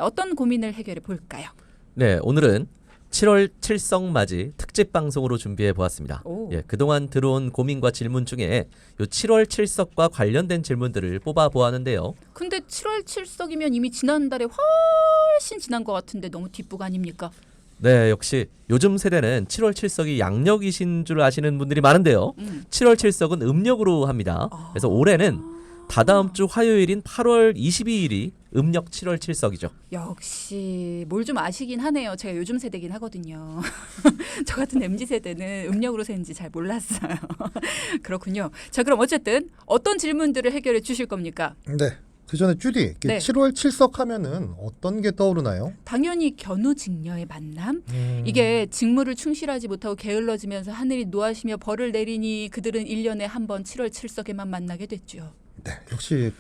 어떤 고민을 해결해 볼까요? 네, 오늘은 7월 칠성맞이 특집 방송으로 준비해 보았습니다. 예, 그동안 들어온 고민과 질문 중에 요 7월 칠석과 관련된 질문들을 뽑아 보았는데요. 근데 7월 칠석이면 이미 지난달에 훨씬 지난 것 같은데 너무 뒷북 아닙니까? 네, 역시 요즘 세대는 7월 칠석이 양력이신 줄 아시는 분들이 많은데요. 7월 칠석은 음력으로 합니다. 그래서 올해는 다다음 주 화요일인 8월 22일이 음력 7월 칠석이죠. 역시 뭘 좀 아시긴 하네요. 제가 요즘 세대긴 하거든요. 저 같은 MZ세대는 음력으로 세는지 잘 몰랐어요. 그렇군요. 자, 그럼 어쨌든 어떤 질문들을 해결해 주실 겁니까? 네. 그 전에 주디, 네. 7월 칠석 하면은 어떤 게 떠오르나요? 당연히 견우직녀의 만남. 이게 직무를 충실하지 못하고 게을러지면서 하늘이 노하시며 벌을 내리니 그들은 1년에 한 번 7월 칠석에만 만나게 됐죠. 네, 역시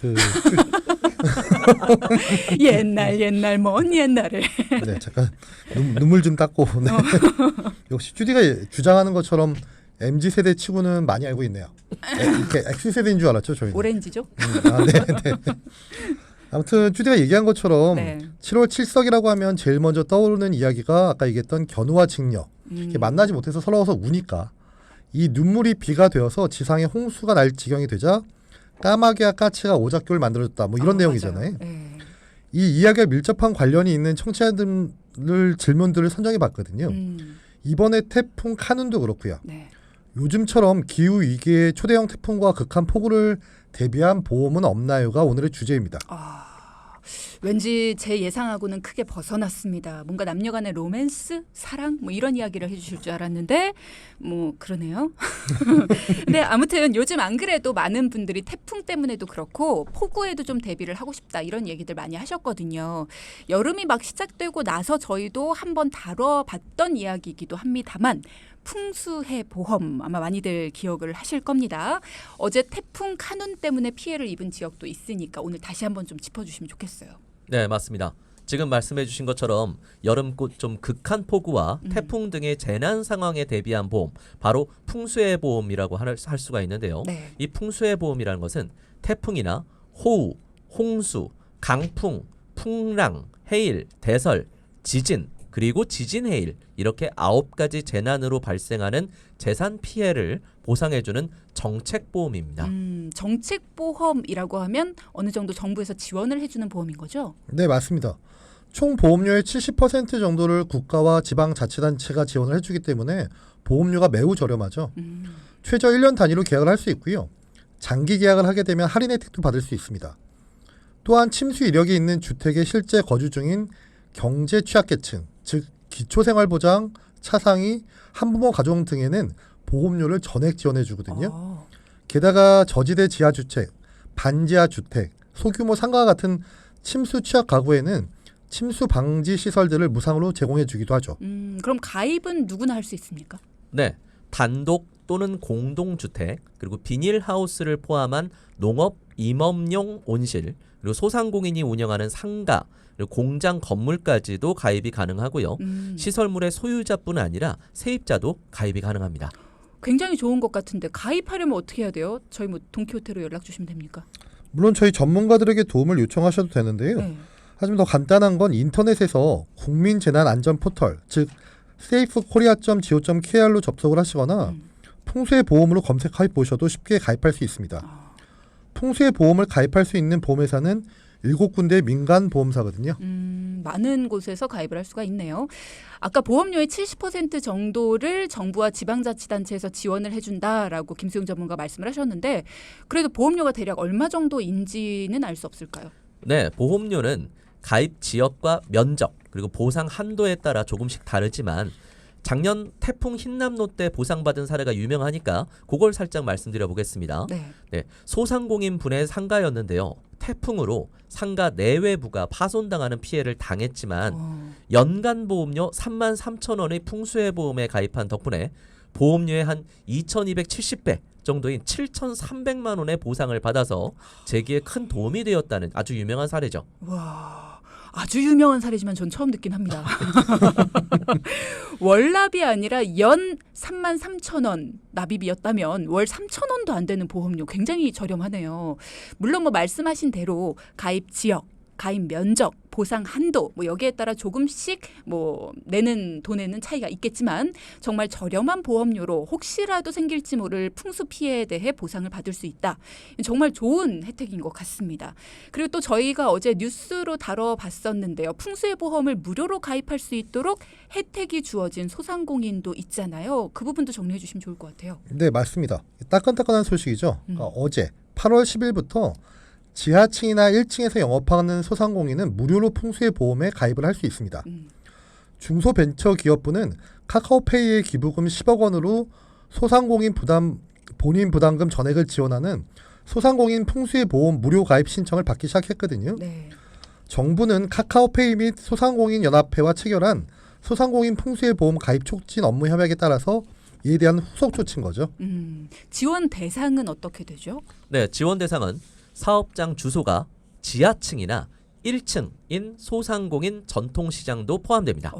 옛날 먼 옛날에. 네, 잠깐 눈물 좀 닦고. 네. 역시 주디가 주장하는 것처럼 MZ 세대 치고는 많이 알고 있네요. 이렇게 X 세대인 줄 알았죠, 저희는. 오렌지죠? 네. 아무튼 주디가 얘기한 것처럼 네. 7월 칠석이라고 하면 제일 먼저 떠오르는 이야기가 아까 얘기했던 견우와 직녀. 이렇게 만나지 못해서 서러워서 우니까 이 눈물이 비가 되어서 지상에 홍수가 날 지경이 되자 까마귀와 까치가 오작교를 만들어줬다. 뭐 이런 내용이잖아요. 네. 이 이야기와 밀접한 관련이 있는 청취자들 질문들을 선정해 봤거든요. 이번에 태풍 카눈도 그렇고요. 네. 요즘처럼 기후 위기의 초대형 태풍과 극한 폭우를 대비한 보험은 없나요가 오늘의 주제입니다. 왠지 제 예상하고는 크게 벗어났습니다. 뭔가 남녀간의 로맨스, 사랑 뭐 이런 이야기를 해주실 줄 알았는데 뭐 그러네요. 근데 아무튼 요즘 안 그래도 많은 분들이 태풍 때문에도 그렇고 폭우에도 좀 대비를 하고 싶다 이런 얘기들 많이 하셨거든요. 여름이 막 시작되고 나서 저희도 한번 다뤄봤던 이야기이기도 합니다만 풍수해 보험 아마 많이들 기억을 하실 겁니다. 어제 태풍 카눈 때문에 피해를 입은 지역도 있으니까 오늘 다시 한번 좀 짚어주시면 좋겠어요. 네, 맞습니다. 지금 말씀해 주신 것처럼 여름꽃 좀 극한 폭우와 태풍 등의 재난 상황에 대비한 보험, 바로 풍수해 보험이라고 할 수가 있는데요. 네. 이 풍수해 보험이라는 것은 태풍이나 호우, 홍수, 강풍, 풍랑, 해일, 대설, 지진, 그리고 지진 해일 이렇게 9가지 재난으로 발생하는 재산 피해를 보상해주는 정책보험입니다. 정책보험이라고 하면 어느 정도 정부에서 지원을 해주는 보험인 거죠? 네, 맞습니다. 총 보험료의 70% 정도를 국가와 지방자치단체가 지원을 해주기 때문에 보험료가 매우 저렴하죠. 최저 1년 단위로 계약을 할 수 있고요. 장기 계약을 하게 되면 할인 혜택도 받을 수 있습니다. 또한 침수 이력이 있는 주택에 실제 거주 중인 경제 취약계층, 즉 기초생활보장, 차상위, 한부모 가정 등에는 보험료를 전액 지원해 주거든요. 게다가 저지대 지하주택, 반지하 주택, 소규모 상가와 같은 침수 취약 가구에는 침수 방지 시설들을 무상으로 제공해 주기도 하죠. 그럼 가입은 누구나 할 수 있습니까? 네, 단독 또는 공동주택, 그리고 비닐하우스를 포함한 농업, 임업용 온실, 그리고 소상공인이 운영하는 상가, 그리고 공장 건물까지도 가입이 가능하고요. 시설물의 소유자뿐 아니라 세입자도 가입이 가능합니다. 굉장히 좋은 것 같은데 가입하려면 어떻게 해야 돼요? 저희 뭐 동키호테로 연락 주시면 됩니까? 물론 저희 전문가들에게 도움을 요청하셔도 되는데요. 네. 하지만 더 간단한 건 인터넷에서 국민재난안전포털, 즉 safekorea.go.kr로 접속을 하시거나 풍수해 보험으로 검색해 보셔도 쉽게 가입할 수 있습니다. 풍수해 보험을 가입할 수 있는 보험회사는 7군데의 민간 보험사거든요. 많은 곳에서 가입을 할 수가 있네요. 아까 보험료의 70% 정도를 정부와 지방자치단체에서 지원을 해준다라고 김수용 전문가 말씀을 하셨는데 그래도 보험료가 대략 얼마 정도인지는 알 수 없을까요? 네, 보험료는 가입 지역과 면적, 그리고 보상 한도에 따라 조금씩 다르지만 작년 태풍 흰남노 때 보상받은 사례가 유명하니까 그걸 살짝 말씀드려 보겠습니다. 네, 소상공인 분의 상가였는데요. 태풍으로 상가 내외부가 파손당하는 피해를 당했지만 연간 보험료 33,000원의 풍수해 보험에 가입한 덕분에 보험료의 한 2,270배 정도인 7,300만 원의 보상을 받아서 재기에 큰 도움이 되었다는 아주 유명한 사례죠. 와, 아주 유명한 사례지만 전 처음 듣긴 합니다. 월납이 아니라 연 33,000원 납입이었다면 월 3,000원도 안 되는 보험료 굉장히 저렴하네요. 물론 뭐 말씀하신 대로 가입 지역 가입 면적, 보상 한도 뭐 여기에 따라 조금씩 뭐 내는 돈에는 차이가 있겠지만 정말 저렴한 보험료로 혹시라도 생길지 모를 풍수 피해에 대해 보상을 받을 수 있다. 정말 좋은 혜택인 것 같습니다. 그리고 또 저희가 어제 뉴스로 다뤄봤었는데요. 풍수의 보험을 무료로 가입할 수 있도록 혜택이 주어진 소상공인도 있잖아요. 그 부분도 정리해 주시면 좋을 것 같아요. 네, 맞습니다. 따끈따끈한 소식이죠. 그러니까 어제 8월 10일부터 지하층이나 1층에서 영업하는 소상공인은 무료로 풍수의 보험에 가입을 할 수 있습니다. 중소벤처기업부는 카카오페이의 기부금 10억 원으로 소상공인 본인 부담금 전액을 지원하는 소상공인 풍수의 보험 무료 가입 신청을 받기 시작했거든요. 네. 정부는 카카오페이 및 소상공인 연합회와 체결한 소상공인 풍수의 보험 가입 촉진 업무 협약에 따라서 이에 대한 후속 조치인 거죠. 지원 대상은 어떻게 되죠? 네, 지원 대상은 사업장 주소가 지하층이나 1층인 소상공인 전통시장도 포함됩니다.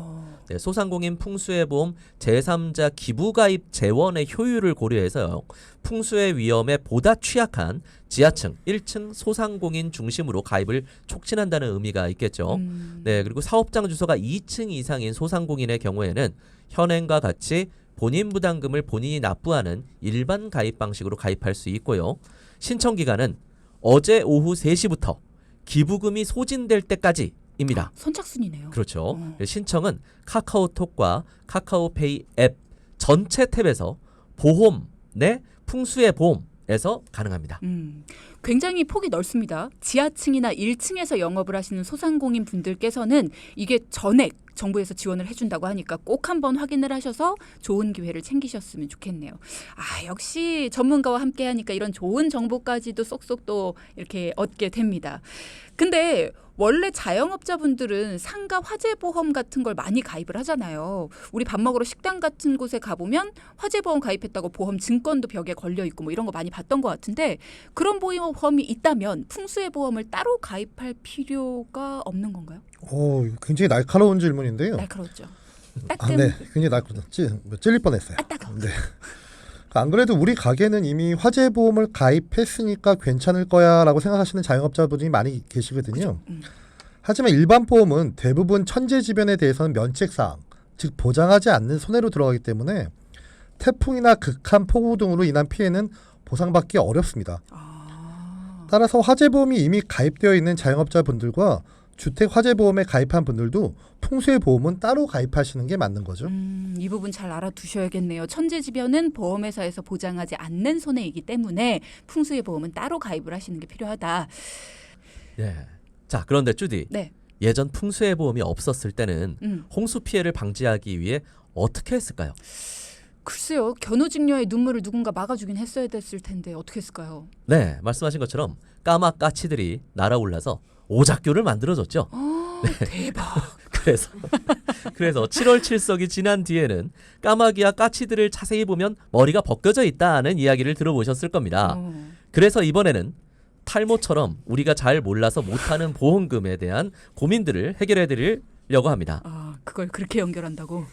네, 소상공인 풍수의 보험 제3자 기부가입 재원의 효율을 고려해서요. 풍수의 위험에 보다 취약한 지하층, 1층 소상공인 중심으로 가입을 촉진한다는 의미가 있겠죠. 네, 그리고 사업장 주소가 2층 이상인 소상공인의 경우에는 현행과 같이 본인 부담금을 본인이 납부하는 일반 가입 방식으로 가입할 수 있고요. 신청 기간은 어제 오후 3시부터 기부금이 소진될 때까지입니다. 선착순이네요. 그렇죠. 신청은 카카오톡과 카카오페이 앱 전체 탭에서 보험 내 풍수의 보험에서 가능합니다. 굉장히 폭이 넓습니다. 지하층이나 1층에서 영업을 하시는 소상공인 분들께서는 이게 전액 정부에서 지원을 해준다고 하니까 꼭 한번 확인을 하셔서 좋은 기회를 챙기셨으면 좋겠네요. 아, 역시 전문가와 함께 하니까 이런 좋은 정보까지도 쏙쏙 또 이렇게 얻게 됩니다. 근데 원래 자영업자분들은 상가 화재보험 같은 걸 많이 가입을 하잖아요. 우리 밥 먹으러 식당 같은 곳에 가보면 화재보험 가입했다고 보험 증권도 벽에 걸려있고 뭐 이런 거 많이 봤던 것 같은데 그런 보험이 있다면 풍수의 보험을 따로 가입할 필요가 없는 건가요? 굉장히 날카로운 질문인데요. 날카롭죠. 네, 굉장히 날카롭다. 찔릴 뻔했어요. 네. 안 그래도 우리 가게는 이미 화재보험을 가입했으니까 괜찮을 거야라고 생각하시는 자영업자분이 많이 계시거든요. 하지만 일반 보험은 대부분 천재지변에 대해서는 면책사항, 즉 보장하지 않는 손해로 들어가기 때문에 태풍이나 극한 폭우 등으로 인한 피해는 보상받기 어렵습니다. 따라서 화재보험이 이미 가입되어 있는 자영업자분들과 주택 화재보험에 가입한 분들도 풍수의 보험은 따로 가입하시는 게 맞는 거죠. 이 부분 잘 알아두셔야겠네요. 천재지변은 보험회사에서 보장하지 않는 손해이기 때문에 풍수의 보험은 따로 가입을 하시는 게 필요하다. 네. 자, 그런데 주디. 네. 예전 풍수의 보험이 없었을 때는 홍수 피해를 방지하기 위해 어떻게 했을까요? 글쎄요. 견우직녀의 눈물을 누군가 막아주긴 했어야 됐을 텐데 어떻게 했을까요? 네, 말씀하신 것처럼 까마 까치들이 날아올라서 오작교를 만들어줬죠. 대박. 그래서 7월 7석이 지난 뒤에는 까마귀와 까치들을 자세히 보면 머리가 벗겨져 있다는 이야기를 들어보셨을 겁니다. 그래서 이번에는 탈모처럼 우리가 잘 몰라서 못하는 보험금에 대한 고민들을 해결해 드리려고 합니다. 아, 그걸 그렇게 연결한다고?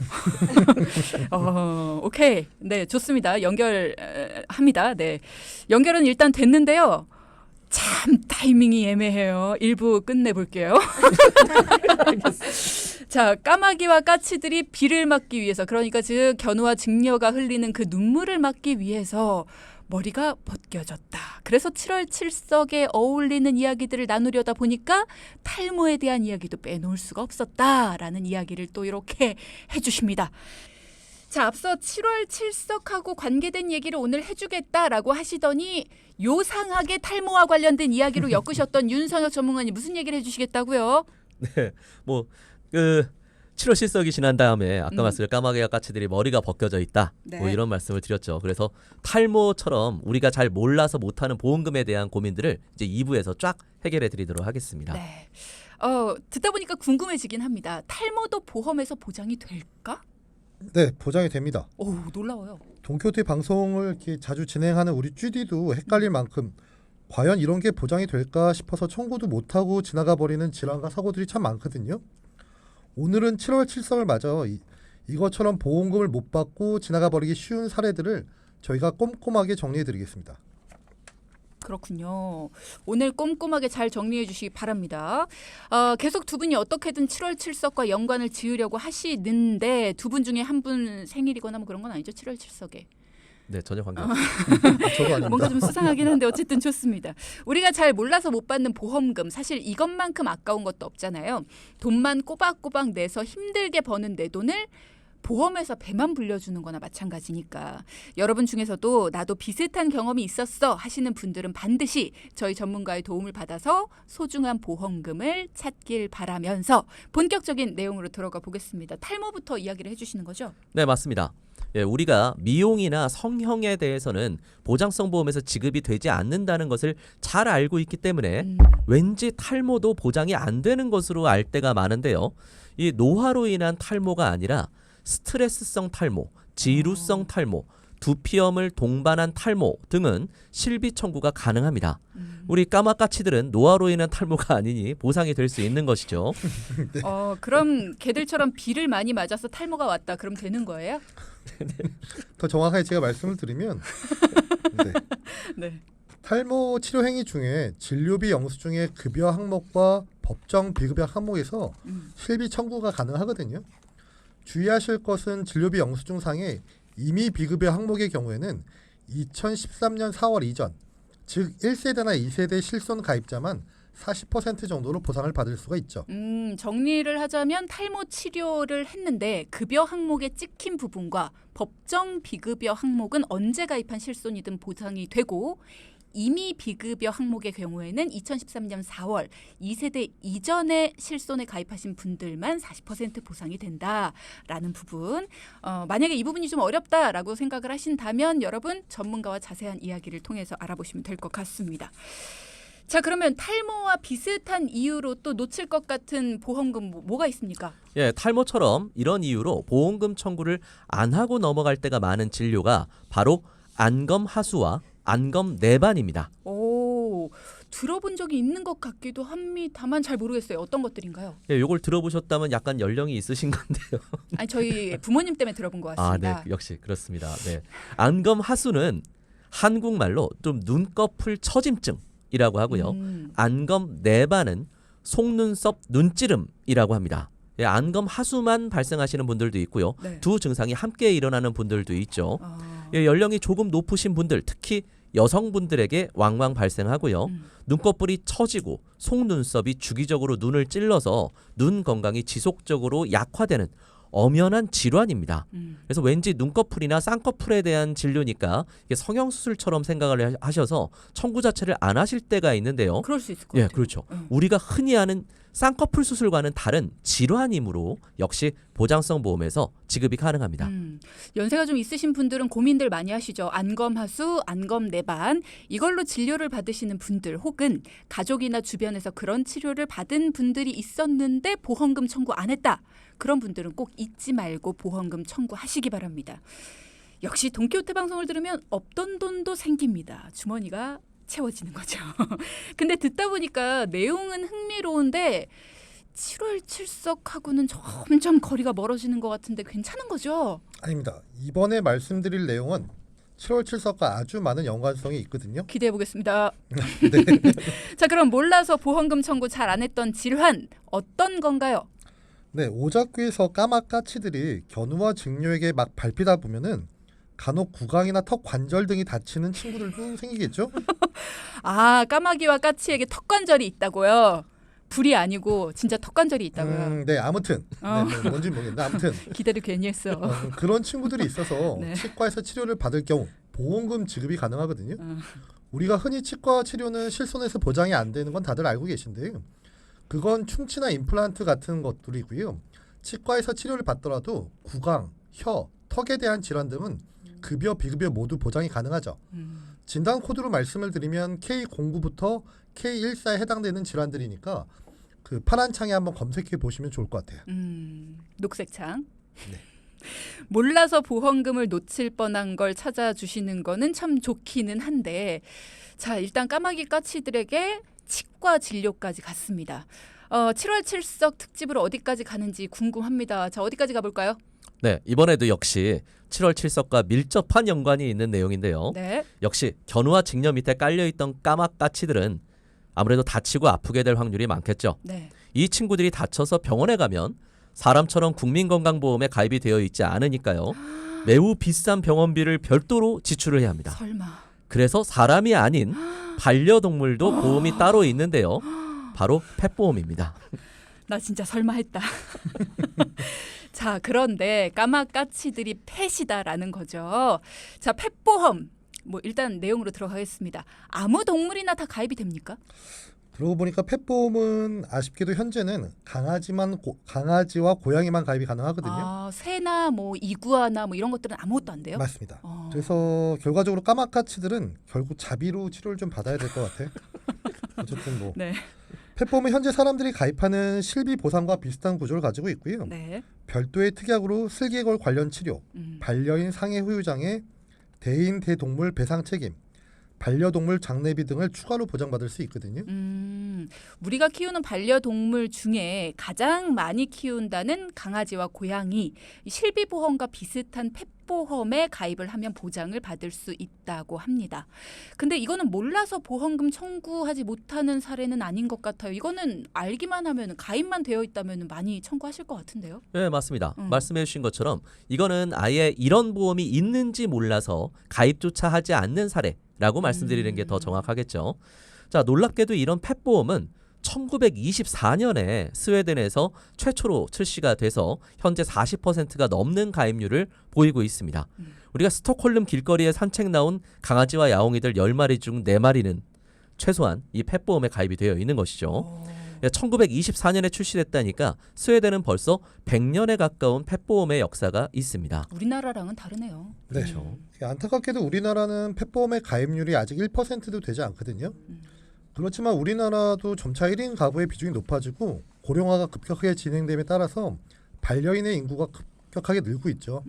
오케이. 네, 좋습니다. 연결합니다. 네. 연결은 일단 됐는데요. 참 타이밍이 애매해요. 1부 끝내볼게요. 자, 까마귀와 까치들이 비를 막기 위해서, 그러니까 즉 견우와 직녀가 흘리는 그 눈물을 막기 위해서 머리가 벗겨졌다. 그래서 7월 7석에 어울리는 이야기들을 나누려다 보니까 탈모에 대한 이야기도 빼놓을 수가 없었다라는 이야기를 또 이렇게 해주십니다. 자, 앞서 7월 7석하고 관계된 얘기를 오늘 해주겠다라고 하시더니 요상하게 탈모와 관련된 이야기로 엮으셨던 윤성혁 전문가님 무슨 얘기를 해주시겠다고요? 네, 7월 7석이 지난 다음에 아까 말씀 까마귀와 까치들이 머리가 벗겨져 있다. 네. 뭐 이런 말씀을 드렸죠. 그래서 탈모처럼 우리가 잘 몰라서 못하는 보험금에 대한 고민들을 이제 2부에서 쫙 해결해 드리도록 하겠습니다. 네. 듣다 보니까 궁금해지긴 합니다. 탈모도 보험에서 보장이 될까? 네, 보장이 됩니다. 오, 놀라워요. 동교태 방송을 이렇게 자주 진행하는 우리 GD도 헷갈릴 만큼 과연 이런 게 보장이 될까 싶어서 청구도 못하고 지나가 버리는 질환과 사고들이 참 많거든요. 오늘은 7월 7석을 맞아 이것처럼 보험금을 못 받고 지나가 버리기 쉬운 사례들을 저희가 꼼꼼하게 정리해 드리겠습니다. 그렇군요. 오늘 꼼꼼하게 잘 정리해 주시기 바랍니다. 계속 두 분이 어떻게든 7월 7석과 연관을 지으려고 하시는데 두 분 중에 한 분 생일이거나 뭐 그런 건 아니죠? 7월 7석에. 네, 전혀 관계없습니다. 저도 아닙니다. 뭔가 좀 수상하긴 한데 어쨌든 좋습니다. 우리가 잘 몰라서 못 받는 보험금 사실 이것만큼 아까운 것도 없잖아요. 돈만 꼬박꼬박 내서 힘들게 버는 내 돈을 보험에서 배만 불려주는 거나 마찬가지니까 여러분 중에서도 나도 비슷한 경험이 있었어 하시는 분들은 반드시 저희 전문가의 도움을 받아서 소중한 보험금을 찾길 바라면서 본격적인 내용으로 들어가 보겠습니다. 탈모부터 이야기를 해주시는 거죠? 네, 맞습니다. 예, 우리가 미용이나 성형에 대해서는 보장성 보험에서 지급이 되지 않는다는 것을 잘 알고 있기 때문에 왠지 탈모도 보장이 안 되는 것으로 알 때가 많은데요. 이 노화로 인한 탈모가 아니라 스트레스성 탈모, 지루성 탈모, 두피염을 동반한 탈모 등은 실비 청구가 가능합니다. 우리 까마까치들은 노화로 인한 탈모가 아니니 보상이 될 수 있는 것이죠. 그럼 걔들처럼 비를 많이 맞아서 탈모가 왔다 그럼 되는 거예요? 더 정확하게 제가 말씀을 드리면 네. 네. 탈모 치료 행위 중에 진료비 영수증의 급여 항목과 법정 비급여 항목에서 실비 청구가 가능하거든요. 주의하실 것은 진료비 영수증 상에 임의 비급여 항목의 경우에는 2013년 4월 이전, 즉 1세대나 2세대 실손 가입자만 40% 정도로 보상을 받을 수가 있죠. 정리를 하자면 탈모 치료를 했는데 급여 항목에 찍힌 부분과 법정 비급여 항목은 언제 가입한 실손이든 보상이 되고 임의 비급여 항목의 경우에는 2013년 4월 2세대 이전에 실손에 가입하신 분들만 40% 보상이 된다라는 부분. 만약에 이 부분이 좀 어렵다라고 생각을 하신다면 여러분 전문가와 자세한 이야기를 통해서 알아보시면 될 것 같습니다. 자, 그러면 탈모와 비슷한 이유로 또 놓칠 것 같은 보험금 뭐가 있습니까? 예, 탈모처럼 이런 이유로 보험금 청구를 안 하고 넘어갈 때가 많은 진료가 바로 안검 하수와 안검 내반입니다. 오, 들어본 적이 있는 것 같기도 합니다만 잘 모르겠어요. 어떤 것들인가요? 예, 요걸 들어보셨다면 약간 연령이 있으신 건데요. 아니 저희 부모님 때문에 들어본 것 같습니다. 아, 네, 역시 그렇습니다. 네, 안검 하수는 한국말로 좀 눈꺼풀 처짐증이라고 하고요. 안검 내반은 속눈썹 눈찌름이라고 합니다. 예, 안검 하수만 발생하시는 분들도 있고요. 네. 두 증상이 함께 일어나는 분들도 있죠. 예, 연령이 조금 높으신 분들, 특히 여성분들에게 왕왕 발생하고요. 눈꺼풀이 처지고 속눈썹이 주기적으로 눈을 찔러서 눈 건강이 지속적으로 약화되는 엄연한 질환입니다. 그래서 왠지 눈꺼풀이나 쌍꺼풀에 대한 진료니까 이게 성형수술처럼 생각을 하셔서 청구 자체를 안 하실 때가 있는데요. 그럴 수 있을 것 예, 같아요. 그렇죠. 우리가 흔히 아는 쌍꺼풀 수술과는 다른 질환이므로 역시 보장성 보험에서 지급이 가능합니다. 연세가 좀 있으신 분들은 고민들 많이 하시죠. 안검하수, 안검내반 이걸로 진료를 받으시는 분들 혹은 가족이나 주변에서 그런 치료를 받은 분들이 있었는데 보험금 청구 안 했다. 그런 분들은 꼭 잊지 말고 보험금 청구하시기 바랍니다. 역시 돈키호테 방송을 들으면 없던 돈도 생깁니다. 주머니가 채워지는 거죠. 근데 듣다 보니까 내용은 흥미로운데 7월 7석하고는 점점 거리가 멀어지는 것 같은데 괜찮은 거죠? 아닙니다. 이번에 말씀드릴 내용은 7월 7석과 아주 많은 연관성이 있거든요. 기대해 보겠습니다. 네. 자, 그럼 몰라서 보험금 청구 잘 안 했던 질환 어떤 건가요? 네, 오작교에서 까마까치들이 견우와 직녀에게 막 밟히다 보면은 간혹 구강이나 턱 관절 등이 다치는 친구들도 생기겠죠? 아, 까마귀와 까치에게 턱관절이 있다고요? 불이 아니고 진짜 턱관절이 있다고요? 네, 아무튼 네, 뭔지 모르겠는데 아무튼 기대를 괜히 했어. 그런 친구들이 있어서 네. 치과에서 치료를 받을 경우 보험금 지급이 가능하거든요. 우리가 흔히 치과 치료는 실손에서 보장이 안 되는 건 다들 알고 계신데요. 그건 충치나 임플란트 같은 것들이고요. 치과에서 치료를 받더라도 구강, 혀, 턱에 대한 질환 등은 급여, 비급여 모두 보장이 가능하죠. 진단 코드로 말씀을 드리면 K09부터 K14에 해당되는 질환들이니까 그 파란 창에 한번 검색해 보시면 좋을 것 같아요. 녹색 창. 네. 몰라서 보험금을 놓칠 뻔한 걸 찾아주시는 거는 참 좋기는 한데 자, 일단 까마귀 까치들에게 치과 진료까지 갔습니다. 7월 7석 특집으로 어디까지 가는지 궁금합니다. 자, 어디까지 가볼까요? 네, 이번에도 역시 7월 7석과 밀접한 연관이 있는 내용인데요. 네. 역시 견우와 직녀 밑에 깔려있던 까마까치들은 아무래도 다치고 아프게 될 확률이 많겠죠. 네. 이 친구들이 다쳐서 병원에 가면 사람처럼 국민건강보험에 가입이 되어 있지 않으니까요. 매우 비싼 병원비를 별도로 지출을 해야 합니다. 설마. 그래서 사람이 아닌 반려동물도 보험이 따로 있는데요. 바로 펫보험입니다. 나 진짜 설마 했다. 자, 그런데 까마까치들이 펫이다라는 거죠. 자, 펫보험. 뭐 일단 내용으로 들어가겠습니다. 아무 동물이나 다 가입이 됩니까? 그러고 보니까 펫보험은 아쉽게도 현재는 강아지와 고양이만 가입이 가능하거든요. 아, 새나 뭐 이구아나 뭐 이런 것들은 아무것도 안 돼요? 맞습니다. 어. 그래서 결과적으로 까마까치들은 결국 자비로 치료를 좀 받아야 될 것 같아. 어쨌든 뭐 네. 펫보험은 현재 사람들이 가입하는 실비 보상과 비슷한 구조를 가지고 있고요. 네. 별도의 특약으로 슬개골 관련 치료, 반려인 상해 후유장애, 대인 대동물 배상 책임, 반려동물 장례비 등을 추가로 보장받을 수 있거든요. 우리가 키우는 반려동물 중에 가장 많이 키운다는 강아지와 고양이, 이 실비보험과 비슷한 펫보험에 가입을 하면 보장을 받을 수 있다고 합니다. 근데 이거는 몰라서 보험금 청구하지 못하는 사례는 아닌 것 같아요. 이거는 알기만 하면 가입만 되어 있다면 많이 청구하실 것 같은데요. 네, 맞습니다. 말씀해 주신 것처럼 이거는 아예 이런 보험이 있는지 몰라서 가입조차 하지 않는 사례라고 말씀드리는 게 더 정확하겠죠. 자, 놀랍게도 이런 펫보험은 1924년에 스웨덴에서 최초로 출시가 돼서 현재 40%가 넘는 가입률을 보이고 있습니다. 우리가 스톡홀름 길거리에 산책 나온 강아지와 야옹이들 10마리 중 4마리는 최소한 이 펫보험에 가입이 되어 있는 것이죠. 1924년에 출시됐다니까 스웨덴은 벌써 100년에 가까운 펫보험의 역사가 있습니다. 우리나라랑은 다르네요. 네. 그렇죠. 안타깝게도 우리나라는 펫보험의 가입률이 아직 1%도 되지 않거든요. 그렇지만 우리나라도 점차 1인 가구의 비중이 높아지고 고령화가 급격하게 진행됨에 따라서 반려인의 인구가 급격하게 늘고 있죠.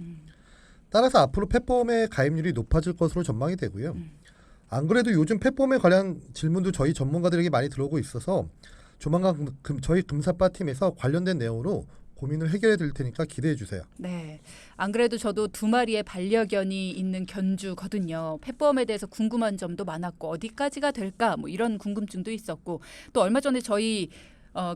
따라서 앞으로 펫보험의 가입률이 높아질 것으로 전망이 되고요. 안 그래도 요즘 펫보험에 관련 질문도 저희 전문가들에게 많이 들어오고 있어서 조만간 저희 금사빠 팀에서 관련된 내용으로 고민을 해결해 드릴 테니까 기대해 주세요. 네. 안 그래도 저도 2마리의 반려견이 있는 견주거든요. 펫보험에 대해서 궁금한 점도 많았고 어디까지가 될까 뭐 이런 궁금증도 있었고 또 얼마 전에 저희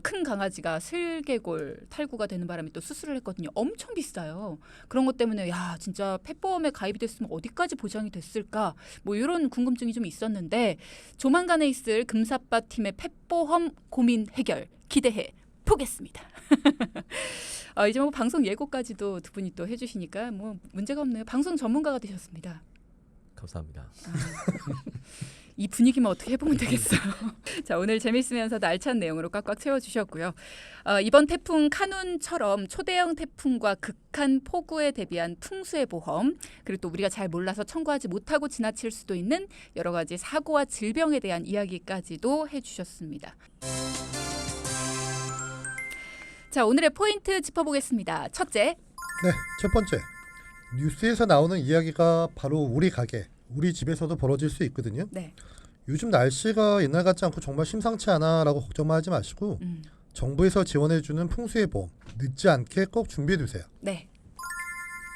큰 강아지가 슬개골 탈구가 되는 바람에 또 수술을 했거든요. 엄청 비싸요. 그런 것 때문에 야 진짜 펫보험에 가입이 됐으면 어디까지 보장이 됐을까 뭐 이런 궁금증이 좀 있었는데 조만간에 있을 금사빠 팀의 펫보험 고민 해결 기대해 보겠습니다. 이제 뭐 방송 예고까지도 두 분이 또 해주시니까 뭐 문제가 없네요. 방송 전문가가 되셨습니다. 감사합니다. 이 분위기만 어떻게 해보면 되겠어요. 자, 오늘 재밌으면서도 알찬 내용으로 꽉꽉 채워주셨고요. 이번 태풍 카눈처럼 초대형 태풍과 극한 폭우에 대비한 풍수의 보험 그리고 또 우리가 잘 몰라서 청구하지 못하고 지나칠 수도 있는 여러 가지 사고와 질병에 대한 이야기까지도 해주셨습니다. 자, 오늘의 포인트 짚어보겠습니다. 첫째. 네, 첫 번째. 뉴스에서 나오는 이야기가 바로 우리 가게, 우리 집에서도 벌어질 수 있거든요. 네. 요즘 날씨가 옛날 같지 않고 정말 심상치 않아라고 걱정만 하지 마시고 정부에서 지원해주는 풍수의 보험 늦지 않게 꼭 준비해두세요. 네.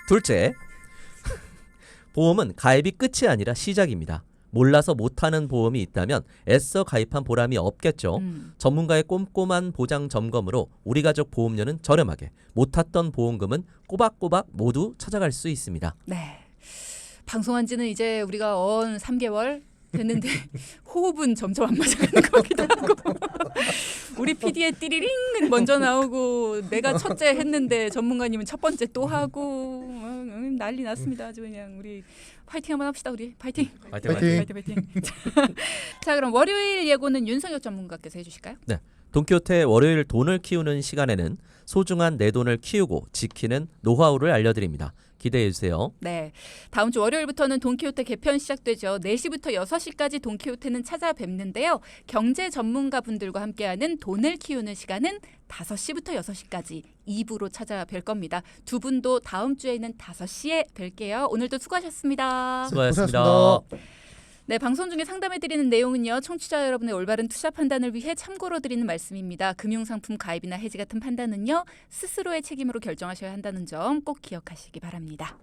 둘째, 보험은 가입이 끝이 아니라 시작입니다. 몰라서 못하는 보험이 있다면 애써 가입한 보람이 없겠죠. 전문가의 꼼꼼한 보장 점검으로 우리 가족 보험료는 저렴하게, 못 탔던 보험금은 꼬박꼬박 모두 찾아갈 수 있습니다. 네. 방송한 지는 이제 우리가 3개월 됐는데 호흡은 점점 안 맞아가는 것 같기도 하고 우리 PD의 띠리링은 먼저 나오고 내가 첫째 했는데 전문가님은 첫 번째 또 하고 난리 났습니다. 아주 그냥 우리 파이팅 한번 합시다. 우리 파이팅. 파이팅. 자, 그럼 월요일 예고는 윤성혁 전문가께서 해주실까요? 네. 돈키호테 월요일 돈을 키우는 시간에는 소중한 내 돈을 키우고 지키는 노하우를 알려드립니다. 기대해주세요. 네, 다음 주 월요일부터는 돈키호테 개편 시작되죠. 4시부터 6시까지 돈키호테는 찾아뵙는데요. 경제 전문가분들과 함께하는 돈을 키우는 시간은 5시부터 6시까지 2부로 찾아뵐 겁니다. 두 분도 다음 주에는 5시에 뵐게요. 오늘도 수고하셨습니다. 수고하셨습니다. 고생하셨습니다. 네, 방송 중에 상담해드리는 내용은요. 청취자 여러분의 올바른 투자 판단을 위해 참고로 드리는 말씀입니다. 금융상품 가입이나 해지 같은 판단은요. 스스로의 책임으로 결정하셔야 한다는 점 꼭 기억하시기 바랍니다.